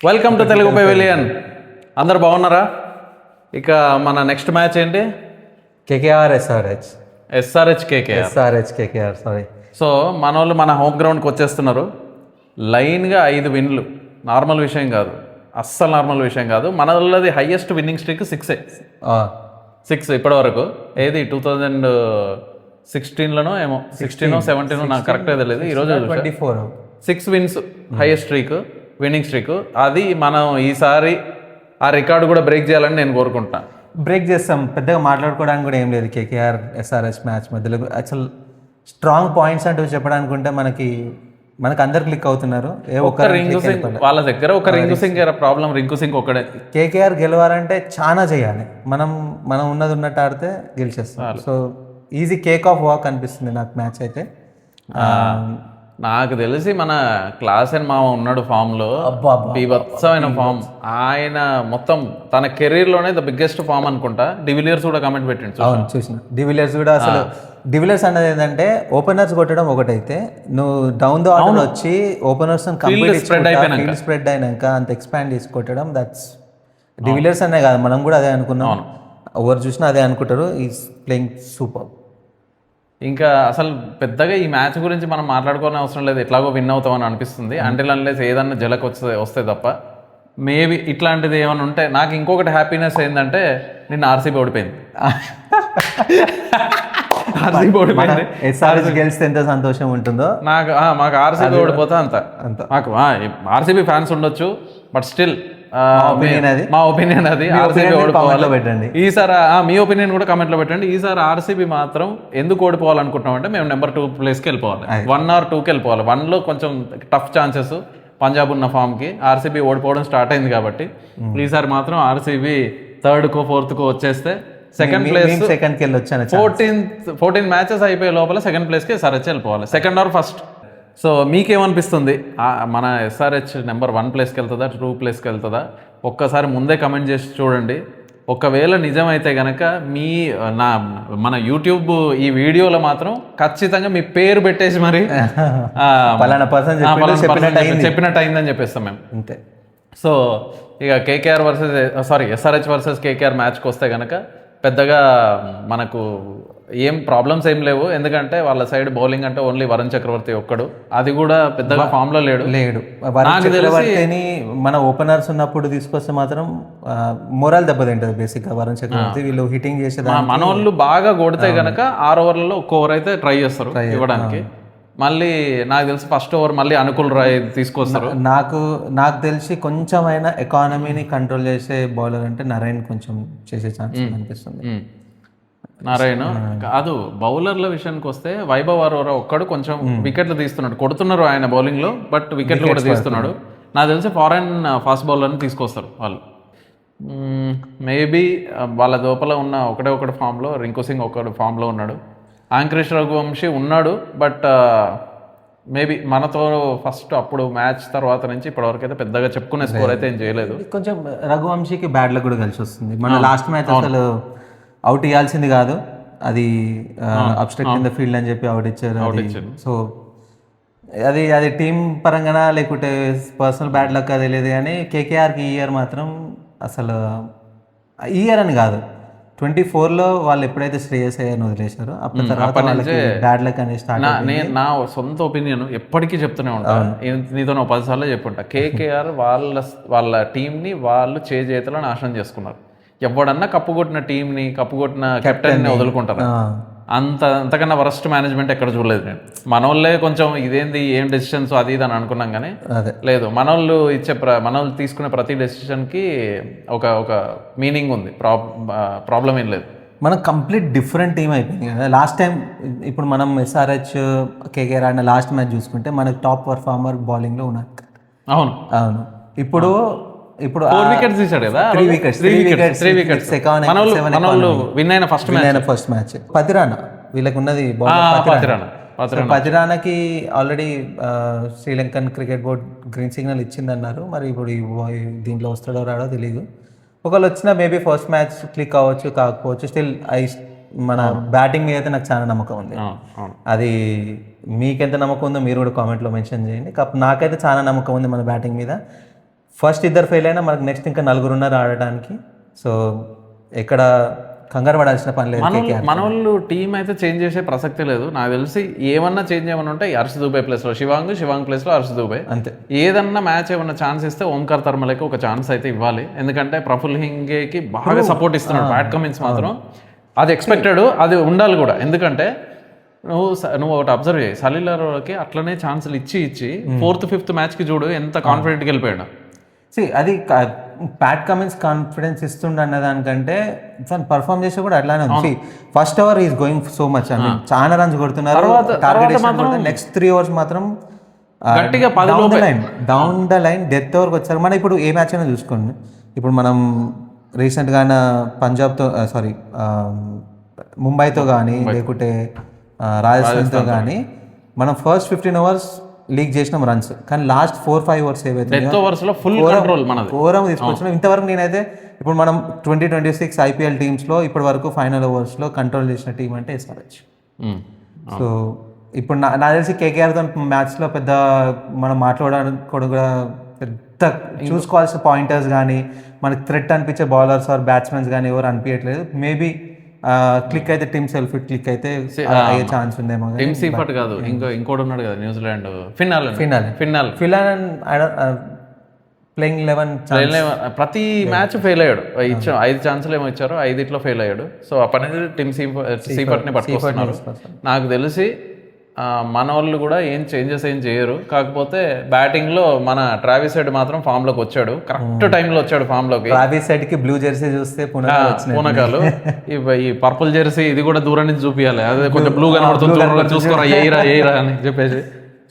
Welcome to Telugu pavilion. అందరు బాగున్నారా? ఇక మన నెక్స్ట్ మ్యాచ్ ఏంటి? KKR SRH KKR sorry. So మన వాళ్ళు మన హోమ్ గ్రౌండ్కి వచ్చేస్తున్నారు. లైన్గా 5 విన్లు నార్మల్ విషయం కాదు, అస్సలు నార్మల్ విషయం కాదు. మన వాళ్ళది హైయెస్ట్ విన్నింగ్ స్ట్రీక్ 6 ఇప్పటివరకు. ఏది 2016లోనో ఏమో 16 17 నాకు కరెక్ట్గా తెలియదు. ఈరోజు 6 wins highest streak, winning streak. అది మనం ఈసారి ఆ రికార్డు కూడా బ్రేక్ చేయాలని నేను కోరుకుంటున్నాను. బ్రేక్ చేస్తాం, పెద్దగా మాట్లాడుకోవడానికి కూడా ఏం లేదు. కేకేఆర్ ఎస్ఆర్హెచ్ మ్యాచ్ మధ్యలో అసలు స్ట్రాంగ్ పాయింట్స్ అంటూ చెప్పడానికి ఉంటే మనకి అందరు క్లిక్ అవుతున్నారు. వాళ్ళ దగ్గర ఒక రింకు సింగ్ ప్రాబ్లం, రింకు సింగ్ ఒకటే. కేకేఆర్ గెలవాలంటే చాలా చేయాలి. మనం ఉన్నది ఉన్నట్టు ఆడితే గెలిచేస్తాం. So easy cake of walk అనిపిస్తుంది నాకు మ్యాచ్ అయితే. నాకు తెలిసి మన క్లాస్ అండ్ మామ ఉన్నాడు ఫామ్ లో, బీభత్సమైన ఫామ్. ఆయన మొత్తం తన కెరీర్ లోనే ద బిగ్గెస్ట్ ఫామ్ అనుకుంటా. డివిలియర్స్ కూడా కమెంట్ పెట్టిండు, చూసిన. డివిలియర్స్ కూడా అసలు డివిలియర్స్ అన్నది ఏంటంటే ఓపెనర్స్ కొట్టడం ఒకటైతే, నువ్వు డౌన్ ద ఆర్డర్ వచ్చి ఓపెనర్స్ స్ప్రెడ్ అయినాక అంత ఎక్స్పాండ్ చేసి కొట్టడం, దట్స్ డివిలియర్స్ అనే కాదు, మనం కూడా అదే అనుకున్నాం. ఎవరు చూసినా అదే అనుకుంటారు. Is playing super. ఇంకా అసలు పెద్దగా ఈ మ్యాచ్ గురించి మనం మాట్లాడుకోవాలని అవసరం లేదు, ఎట్లాగో విన్ అవుతామని అనిపిస్తుంది. అంటిల్ అన్లెస్ ఏదన్నా జలక్ వస్తే తప్ప. మేబీ ఇట్లాంటిది ఏమైనా ఉంటే. నాకు ఇంకొకటి హ్యాపీనెస్ ఏంటంటే నిన్న ఆర్సీబీ ఓడిపోయింది. ఎస్ఆర్హెచ్ గెలిస్తే ఎంత సంతోషం ఉంటుందో మాకు ఆర్సీబీ ఓడిపోతే అంత. మాకు ఆర్సీబీ ఫ్యాన్స్ ఉండొచ్చు, బట్ స్టిల్ మా ఒపీనియన్ అది. ఆర్సీబీ ఓడిపోవాలి పెట్టండి ఈసారి. మీ ఒపీనియన్ కూడా కమెంట్ లో పెట్టండి. ఈసారి ఆర్సీబీ మాత్రం ఎందుకు ఓడిపోవాలనుకుంటున్నాం అంటే, మేము నెంబర్ 2 ప్లేస్కి వెళ్ళిపోవాలి. 1 or 2కి వెళ్ళిపోవాలి. 1లో కొంచెం టఫ్ ఛాన్సెస్ పంజాబ్ ఉన్న ఫామ్ కి. ఆర్సీబీ ఓడిపోవడం స్టార్ట్ అయింది కాబట్టి ఈసారి మాత్రం ఆర్సీబీ 3rd-కో 4th-కో వచ్చేస్తే సెకండ్ ప్లేస్, 14 మ్యాచెస్ అయిపోయే లోపల సెకండ్ ప్లేస్కి ఎస్ఆర్హెచ్ వెళ్ళిపోవాలి, 2nd or 1st. సో మీకేమనిపిస్తుంది? మన ఎస్ఆర్హెచ్ నెంబర్ 1 ప్లేస్కి వెళ్తుందా, 2 ప్లేస్కి వెళ్తుందా? ఒక్కసారి ముందే కమెంట్ చేసి చూడండి. ఒకవేళ నిజమైతే కనుక మన యూట్యూబ్ ఈ వీడియోలో మాత్రం ఖచ్చితంగా మీ పేరు పెట్టేసి మరి చెప్పినట్టు అయిందని చెప్పేస్తాం మేము అంతే. సో ఇక ఎస్ఆర్హెచ్ వర్సెస్ కేకేఆర్ మ్యాచ్కి వస్తే కనుక పెద్దగా మనకు ఏం ప్రాబ్లమ్స్ ఏం లేవు. ఎందుకంటే వాళ్ళ సైడ్ బౌలింగ్ అంటే ఓన్లీ వరుణ్ చక్రవర్తి ఒక్కడు, అది కూడా పెద్దగా ఫామ్ లో లేడు. నాకు తెలిసి మన ఓపెనర్స్ ఉన్నప్పుడు తీసుకొస్తే మాత్రం మొరల్ దెబ్బతింటది బేసిక్ గా వరుణ్ చక్రవర్తి. వీళ్ళు హిట్టింగ్ చేసే మన వాళ్ళు బాగా కొడితే గనక 6 ఓవర్లలో 1 ఓవర్ అయితే ట్రై చేస్తారు ఇవ్వడానికి. మళ్ళీ నాకు తెలిసి ఫస్ట్ ఓవర్ మళ్ళీ అనుకుల్ రాయ్ తీసుకొస్తారు. నాకు తెలిసి కొంచెమైనా ఎకానమీని కంట్రోల్ చేసే బౌలర్ అంటే నరైన్ కొంచెం చేసే ఛాన్స్ అనిపిస్తుంది. నారాయణ కాదు. బౌలర్ల విషయానికి వస్తే వైభవ్ అరోరా ఒక్కడు కొంచెం వికెట్లు తీస్తున్నాడు, కొడుతున్నారు ఆయన బౌలింగ్ లో, బట్ వికెట్లు కూడా తీస్తున్నాడు. నాకు తెలిసి ఫారెన్ ఫాస్ట్ బౌలర్ని తీసుకొస్తారు వాళ్ళు. మేబీ వాళ్ళ లోపల ఉన్న ఒకటి ఫామ్ లో రింకు సింగ్ ఒకడు ఫామ్ లో ఉన్నాడు, ఆంక్రిష్ రఘువంశీ ఉన్నాడు. బట్ మేబీ మనతో ఫస్ట్ అప్పుడు మ్యాచ్ తర్వాత నుంచి ఇప్పటివరకు అయితే పెద్దగా చెప్పుకునే స్కోర్ అయితే ఏం చేయలేదు. కొంచెం రఘువంశీకి బ్యాడ్ లక్ కూడా కలిసి వస్తుంది. మన లాస్ట్ మ్యాచ్ అసలు అవుట్ ఇవ్వాల్సింది కాదు, అది అబ్స్ట్రక్ట్ ఇన్ ద ఫీల్డ్ అని చెప్పి అవుట్ ఇచ్చారు. సో అది టీం పరంగానా లేకుంటే పర్సనల్ బ్యాడ్ లక్ అది లేదు. కానీ కేకేఆర్కి ఈ ఇయర్ మాత్రం అసలు ఈ ఇయర్ అని కాదు, 24లో వాళ్ళు ఎప్పుడైతే శ్రేయస్ అయ్యారని వదిలేశారో అప్పటి తర్వాత బ్యాడ్ లక్ అనేది స్టార్ట్. నా సొంత ఒపీనియన్ ఎప్పటికీ చెప్తూనే ఉంటాను, నీతో 10 సార్లు చెప్పుంటా. కేకేఆర్ వాళ్ళ టీంని వాళ్ళు చేతిలో నాశనం చేసుకున్నారు. ఎవడన్నా కప్పుకొట్టిన టీంని, కప్పుకొట్టిన కెప్టెన్ని వదులుకుంటారు. అంతకన్నా వరస్ట్ మేనేజ్మెంట్ ఎక్కడ చూడలేదు నేను. మనోళ్ళే కొంచెం ఇదేంది ఏం డెసిషన్స్ అది ఇది అని అనుకున్నాం, కానీ లేదు, మనోళ్ళు తీసుకునే ప్రతి డెసిషన్కి ఒక మీనింగ్ ఉంది, ప్రాబ్లం ఏం లేదు. మనం కంప్లీట్ డిఫరెంట్ టీం అయిపోయింది కదా లాస్ట్ టైం. ఇప్పుడు మనం ఎస్ఆర్హెచ్ కేకేఆర్ ఆడిన లాస్ట్ మ్యాచ్ చూసుకుంటే మనకి టాప్ పర్ఫార్మర్ బౌలింగ్లో ఉన్నారు. అవును. ఇప్పుడు 4 వికెట్స్ తీసాడు కదా, 3 వికెట్స్ విన్ అయిన ఫస్ట్ మ్యాచ్. పతిరానా వీళ్ళకి ఉన్నది, పతిరానాకి already Sri Lankan cricket board green signal ఇచ్చిందన్నారు. మరి ఇప్పుడు దీంట్లో వస్తాడో రాడో తెలియదు. ఒకవేళ వచ్చినా మేబీ ఫస్ట్ మ్యాచ్ క్లిక్ అవ్వచ్చు, కాకపోవచ్చు. స్టిల్ మన బ్యాటింగ్ మీద అయితే నాకు చాలా నమ్మకం ఉంది. అది మీకెంత నమ్మకం ఉందో మీరు కూడా కామెంట్లో మెన్షన్ చేయండి. నాకైతే చాలా నమ్మకం ఉంది మన బ్యాటింగ్ మీద. ఫస్ట్ ఇద్దరు ఫెయిల్ అయినా మనకు నెక్స్ట్ ఇంకా 4 ఉన్నారు ఆడటానికి. సో ఎక్కడ కంగారు పడాల్సిన పని లేదు. మన వాళ్ళు టీం అయితే చేంజ్ చేసే ప్రసక్తే లేదు నాకు తెలిసి. ఏమన్నా చేంజ్ ఏమన్నా ఉంటే హర్ష్ దూబే ప్లేస్లో శివాంగ్ ప్లేస్లో హర్ష్ దూబే అంతే. ఏదన్నా మ్యాచ్ ఏమన్నా ఛాన్స్ ఇస్తే ఓంకార్ తర్మలకి ఒక ఛాన్స్ అయితే ఇవ్వాలి. ఎందుకంటే ప్రఫుల్ హింగేకి బాగా సపోర్ట్ ఇస్తున్నాడు. బ్యాట్ కమిన్స్ మాత్రం అది ఎక్స్పెక్టెడ్, అది ఉండాలి కూడా. ఎందుకంటే నువ్వు ఒకటి అబ్జర్వ్ చేయి, సలీల్ అరోరాకి అట్లనే ఛాన్సులు ఇచ్చి 4th 5th మ్యాచ్కి చూడు ఎంత కాన్ఫిడెంట్గా వెళ్ళిపోయాడు. అది ప్యాట్ కమిన్స్ కాన్ఫిడెన్స్ ఇస్తుండ అన్న దానికంటే తను పర్ఫామ్ చేసి కూడా అట్లానే ఉంది. First over is going so much, అంటే చాలా రన్స్ కొడుతున్నారు. నెక్స్ట్ 3 overs మాత్రం గట్టిగా డౌన్ ద లైన్ డెత్ ఓవర్కి వచ్చారు. మనం ఇప్పుడు ఏ మ్యాచ్ అయినా చూసుకోండి, ఇప్పుడు మనం రీసెంట్గా పంజాబ్తో ముంబైతో కానీ లేకుంటే రాజస్థాన్తో కానీ మనం ఫస్ట్ 15 overs లీక్ చేసినాం రన్స్, కానీ లాస్ట్ 4-5 overs ఏవైతే ఘోరం తీసుకొచ్చినాం. ఇంతవరకు నేనైతే ఇప్పుడు మనం 2026 IPL టీమ్స్లో ఇప్పటి వరకు ఫైనల్ ఓవర్స్లో కంట్రోల్ చేసిన టీం అంటే SRH. సో ఇప్పుడు నాకు తెలిసి KKRతో మ్యాచ్లో పెద్ద మనం మాట్లాడడానికి కూడా పెద్ద చూసుకోవాల్సిన పాయింటర్స్ కానీ మనకి థ్రెట్ అనిపించే బౌలర్స్ ఆర్ బ్యాట్స్మెన్స్ కానీ ఎవరు అనిపించట్లేదు. మేబీ క్లిక్ అయితే టీమ్ సెల్ఫ్ క్లిక్ అయితే అయ్యే ఛాన్స్ ఉందేమో. టీమ్ సీఫర్ట్ కాదు, ఇంకోటి ఉన్నాడు కదా న్యూజిలాండ్ ఫిన్నాల్ ప్లేయింగ్ 11 ప్రతి మ్యాచ్ ఫెయిల్ అయ్యాడు. 5 ఛాన్సులు ఏమో ఇచ్చారు, 5 ఫెయిల్ అయ్యాడు. సో అప్పటి నుంచి టీమ్ సీఫర్ట్ని పట్టుకొస్తున్నారు. నాకు తెలిసి మన వాళ్ళు కూడా ఏం చేంజెస్ ఏం చేయరు. కాకపోతే బ్యాటింగ్ లో మన ట్రావిస్ హెడ్ మాత్రం ఫామ్ లోకి వచ్చాడు, కరెక్ట్ టైంలో వచ్చాడు ఫామ్ లోకి. ట్రావిస్ హెడ్ కి బ్లూ జెర్సీ చూస్తే పూనకాలు, ఈ పర్పుల్ జెర్సీ ఇది కూడా దూరం నుంచి చూపించాలి, అదే కొంచెం బ్లూ కనబడుతుంది చూసుకోరా ఏయిరా అని చెప్పేసి.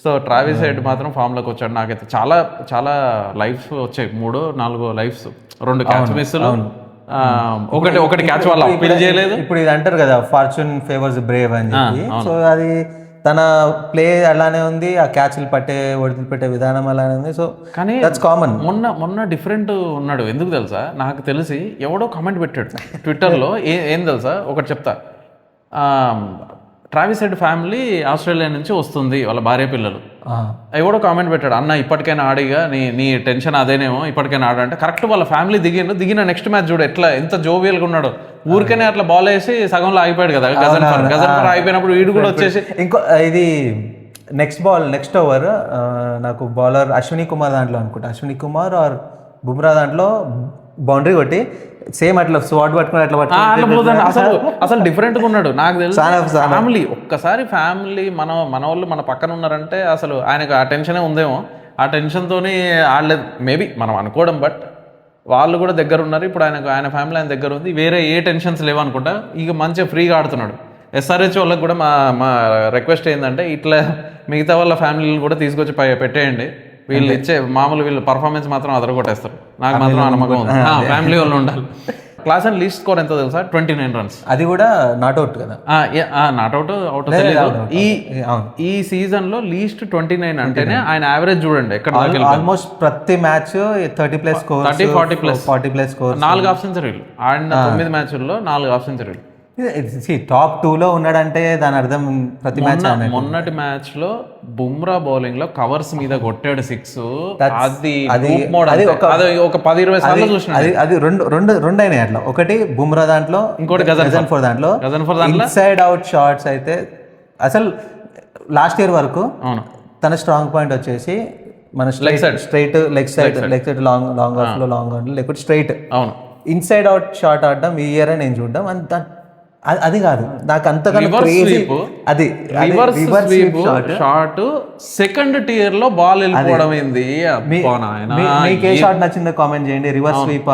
సో ట్రావిస్ హెడ్ మాత్రం ఫామ్ లోకి వచ్చాడు. నాకైతే చాలా చాలా లైఫ్స్ వచ్చాయి, 3-4 లైఫ్స్, 2 క్యాచ్ మిస్సులు, ఒకటి క్యాచ్ వల్ల అప్పీల్ చేయలేదు. ఇప్పుడు ఇది అంటారు కదా ఫార్చ్యూన్ ఫేవర్స్ బ్రేవ్ అని చెప్పి. సో అది తన ప్లే అలానే ఉంది, ఆ క్యాచ్లు వదిలిపెట్టే విధానం అలానే ఉంది. సో కానీ దట్స్ కామన్. మొన్న డిఫరెంట్ ఉన్నాడు. ఎందుకు తెలుసా? నాకు తెలిసి ఎవడో కామెంట్ పెట్టాడు ట్విట్టర్లో. ఏం తెలుసా, ఒకటి చెప్తా. ట్రావిస్ హెడ్ ఫ్యామిలీ ఆస్ట్రేలియా నుంచి వస్తుంది, వాళ్ళ భార్య పిల్లలు. ఎవడో కామెంట్ పెట్టాడు, అన్న ఇప్పటికైనా ఆడిగా, నీ టెన్షన్ అదేనేమో, ఇప్పటికైనా ఆడంటే. కరెక్ట్ వాళ్ళ ఫ్యామిలీ దిగిన నెక్స్ట్ మ్యాచ్ చూడు ఎంత జోవియల్గా ఉన్నాడు. ఊరికనే అట్లా బాల్ వేసి సగంలో ఆగిపోయాడు కదా గజన్ఫర్ ఆగిపోయినప్పుడు వీడు కూడా వచ్చేసి. ఇంకో ఇది నెక్స్ట్ ఓవర్ నాకు బౌలర్ అశ్విని కుమార్ దాంట్లో అనుకుంటా, అశ్విని కుమార్ ఆర్ బుమ్రా దాంట్లో బౌండరీ కొట్టి సేమ్ అట్లా స్వాట్ పట్టుకుని అట్లా పట్టుకుని అసలు డిఫరెంట్ గా ఉన్నాడు. నాకు తెలుసు ఫ్యామిలీ, ఒక్కసారి ఫ్యామిలీ మన వాళ్ళు మన పక్కన ఉన్నారంటే అసలు ఆయనకు ఆ టెన్షనే ఉందేమో. ఆ టెన్షన్తోని ఆడలేదు మేబీ మనం అనుకోవడం, బట్ వాళ్ళు కూడా దగ్గర ఉన్నారు. ఇప్పుడు ఆయన ఫ్యామిలీ ఆయన దగ్గర ఉంది, వేరే ఏ టెన్షన్స్ లేవనుకుంటా. ఇక మంచిగా ఫ్రీగా ఆడుతున్నాడు. SRH వాళ్ళకి కూడా మా రిక్వెస్ట్ ఏంటంటే ఇట్లా మిగతా వాళ్ళ ఫ్యామిలీలు కూడా తీసుకొచ్చి పెట్టేయండి. వీళ్ళు పర్ఫార్మెన్స్ మాత్రం అదరగొట్టేస్తారు. నాకు మాత్రం నమ్మకం ఉంది, ఫ్యామిలీ వాళ్ళు ఉండాలి. క్లాస్ అండ్ లీస్ట్ స్కోర్ ఎంత తెలుసా? 29 runs. అది కూడా నాట్అవుట్ కదా, నాట్అవుట్ ఈ సీజన్ లో లీస్ట్ 29 అంటేనే ఆయన యావరేజ్ చూడండి ఎక్కడ. ఆల్మోస్ట్ ప్రతి మ్యాచ్ 30+ స్కోర్, 40+ స్కోర్, 4 హాఫ్ సెంచరీలు ఆడిన 9 మ్యాచ్ల్లో 4 హాఫ్ సెంచరీలు. టాప్ 2లో ఉన్నాడంటే దాని అర్థం ప్రతి మ్యాచ్. మొన్నటి మ్యాచ్ లో బుమ్రా బౌలింగ్ లో కవర్స్ మీద కొట్టాడు 6. ఒక 10-20 సార్లు చూసిన. అది రెండు అయినాయి అట్లా. ఒకటి బుమ్రా దాంట్లో, ఇంకోటి గజన్ఫర్ దాంట్లో. ఇన్సైడ్ అవుట్ షాట్స్ అయితే అసలు లాస్ట్ ఇయర్ వరకు తన స్ట్రాంగ్ పాయింట్ వచ్చేసి మన straight leg side long off లో లేకపోతే స్ట్రైట్ ఇన్సైడ్ అవుట్ షాట్ ఆడడం ఈ ఇయర్ నేను చూడడం. అంత అది కాదు నాకు అంతకన్నా అది షాట్ సెకండ్ టియర్ లో బాల్ వెళ్ళిపోవడం ఏంది. మీకు ఏ షాట్ నచ్చిందో కామెంట్ చేయండి. రివర్స్ స్వీప్,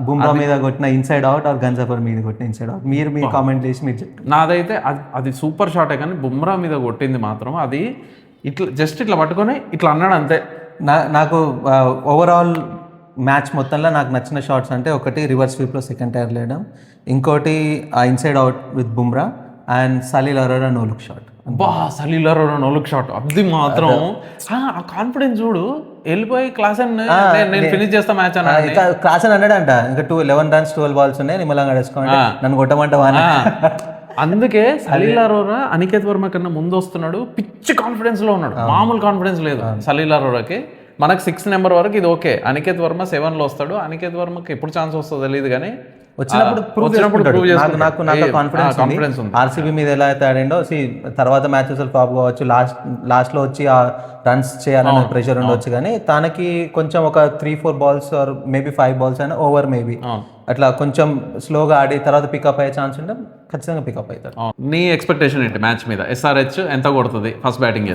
బుమ్రా మీద కొట్టిన ఇన్సైడ్ అవుట్ ఆర్ గన్జఫర్ మీద కొట్టిన ఇన్సైడ్ అవుట్, మీరు కామెంట్ చేసి మీరు చెప్పండి. నాదైతే అది సూపర్ షాటే, కానీ బుమ్రా మీద కొట్టింది మాత్రం అది ఇట్లా జస్ట్ ఇట్లా పట్టుకొని ఇట్లా అన్నాడు అంతే. నాకు ఓవరాల్ మ్యాచ్ మొత్తంలో నాకు నచ్చిన షాట్స్ అంటే ఒకటి రివర్స్ స్వీప్లో సెకండ్ టైర్ లేయడం, ఇంకోటి ఆ inside out with Bumrah, and Salil Arora no look shot. Salil Arora no look shot అది మాత్రం ఆ కాన్ఫిడెన్స్ చూడు. వెళ్ళిపోయి క్లాస్ నేను ఫినిష్ చేస్తా మ్యాచ్ అన్న క్లాస్ అని అన్నాడంట. ఇంకా 11 runs 12 balls ఉన్నాయి, నిమ్మలంగా అడేసుకోండి, నన్ను కొట్టమంటావా. అందుకే సలీల్ అరోరా అనికేత్ వర్మ కన్నా ముందు వస్తున్నాడు. పిచ్చి కాన్ఫిడెన్స్ లో ఉన్నాడు, మామూలు కాన్ఫిడెన్స్ లేదు సలీల్ అరోరాకి. మనకు 6 నెంబర్ వరకు ఇది ఓకే. అనికేత్ వర్మ 7లో వస్తాడు. అనికేత్ వర్మకి ఎప్పుడు ఛాన్స్ వస్తుందో తెలియదు కానీ వచ్చినప్పుడు నాకు కాన్ఫిడెన్స్ ఉంది. ఆర్సీబీ మీద ఎలా అయితే ఆడిండో తర్వాత మ్యాచెస్ ఫ్లాప్ కావచ్చు, లాస్ట్లో వచ్చి ఆ రన్స్ చేయాలనే ప్రెషర్ ఉండొచ్చు, కానీ తనకి కొంచెం ఒక 3-4 balls ఆర్ మేబీ 5 balls అయినా ఓవర్ మేబీ అట్లా కొంచెం స్లోగా ఆడి తర్వాత పికప్ అయ్యే ఛాన్స్ ఉంటే ఖచ్చితంగా పికప్ అవుతారు. నీ ఎక్స్పెక్టేషన్ ఏంటి మ్యాచ్ మీద? SRH ఎంత కొడుతుంది ఫస్ట్ బ్యాటింగ్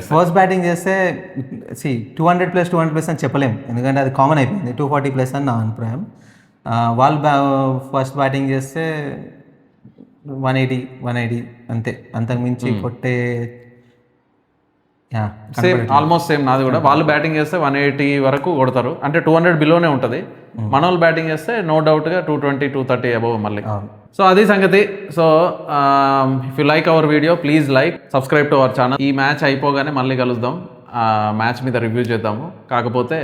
చేస్తే 200+200+ అని చెప్పలేం, ఎందుకంటే అది కామన్ అయిపోయింది. 240+ అని నా అభిప్రాయం. వాళ్ళు ఫస్ట్ బ్యాటింగ్ చేస్తే 180 అంతే, అంతకు మించి కొట్టే ఆల్మోస్ట్ సేమ్ నాది కూడా. వాళ్ళు బ్యాటింగ్ చేస్తే 180 వరకు కొడతారు, అంటే 200 బిలోనే ఉంటుంది. మన వాళ్ళు బ్యాటింగ్ చేస్తే నో డౌట్గా 220-230 అబోవ్ మళ్ళీ. సో అది సంగతి. So if you like our video please like, subscribe to our channel. ఈ మ్యాచ్ అయిపోగానే మళ్ళీ కలుద్దాం, మ్యాచ్ మీద రివ్యూ చేద్దాము. కాకపోతే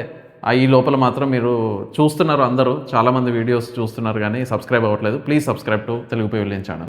ఈ లోపల మాత్రం మీరు చూస్తున్నారు, అందరూ చాలామంది వీడియోస్ చూస్తున్నారు కానీ సబ్స్క్రైబ్ అవ్వట్లేదు. Please subscribe to Telugu pavilion channel.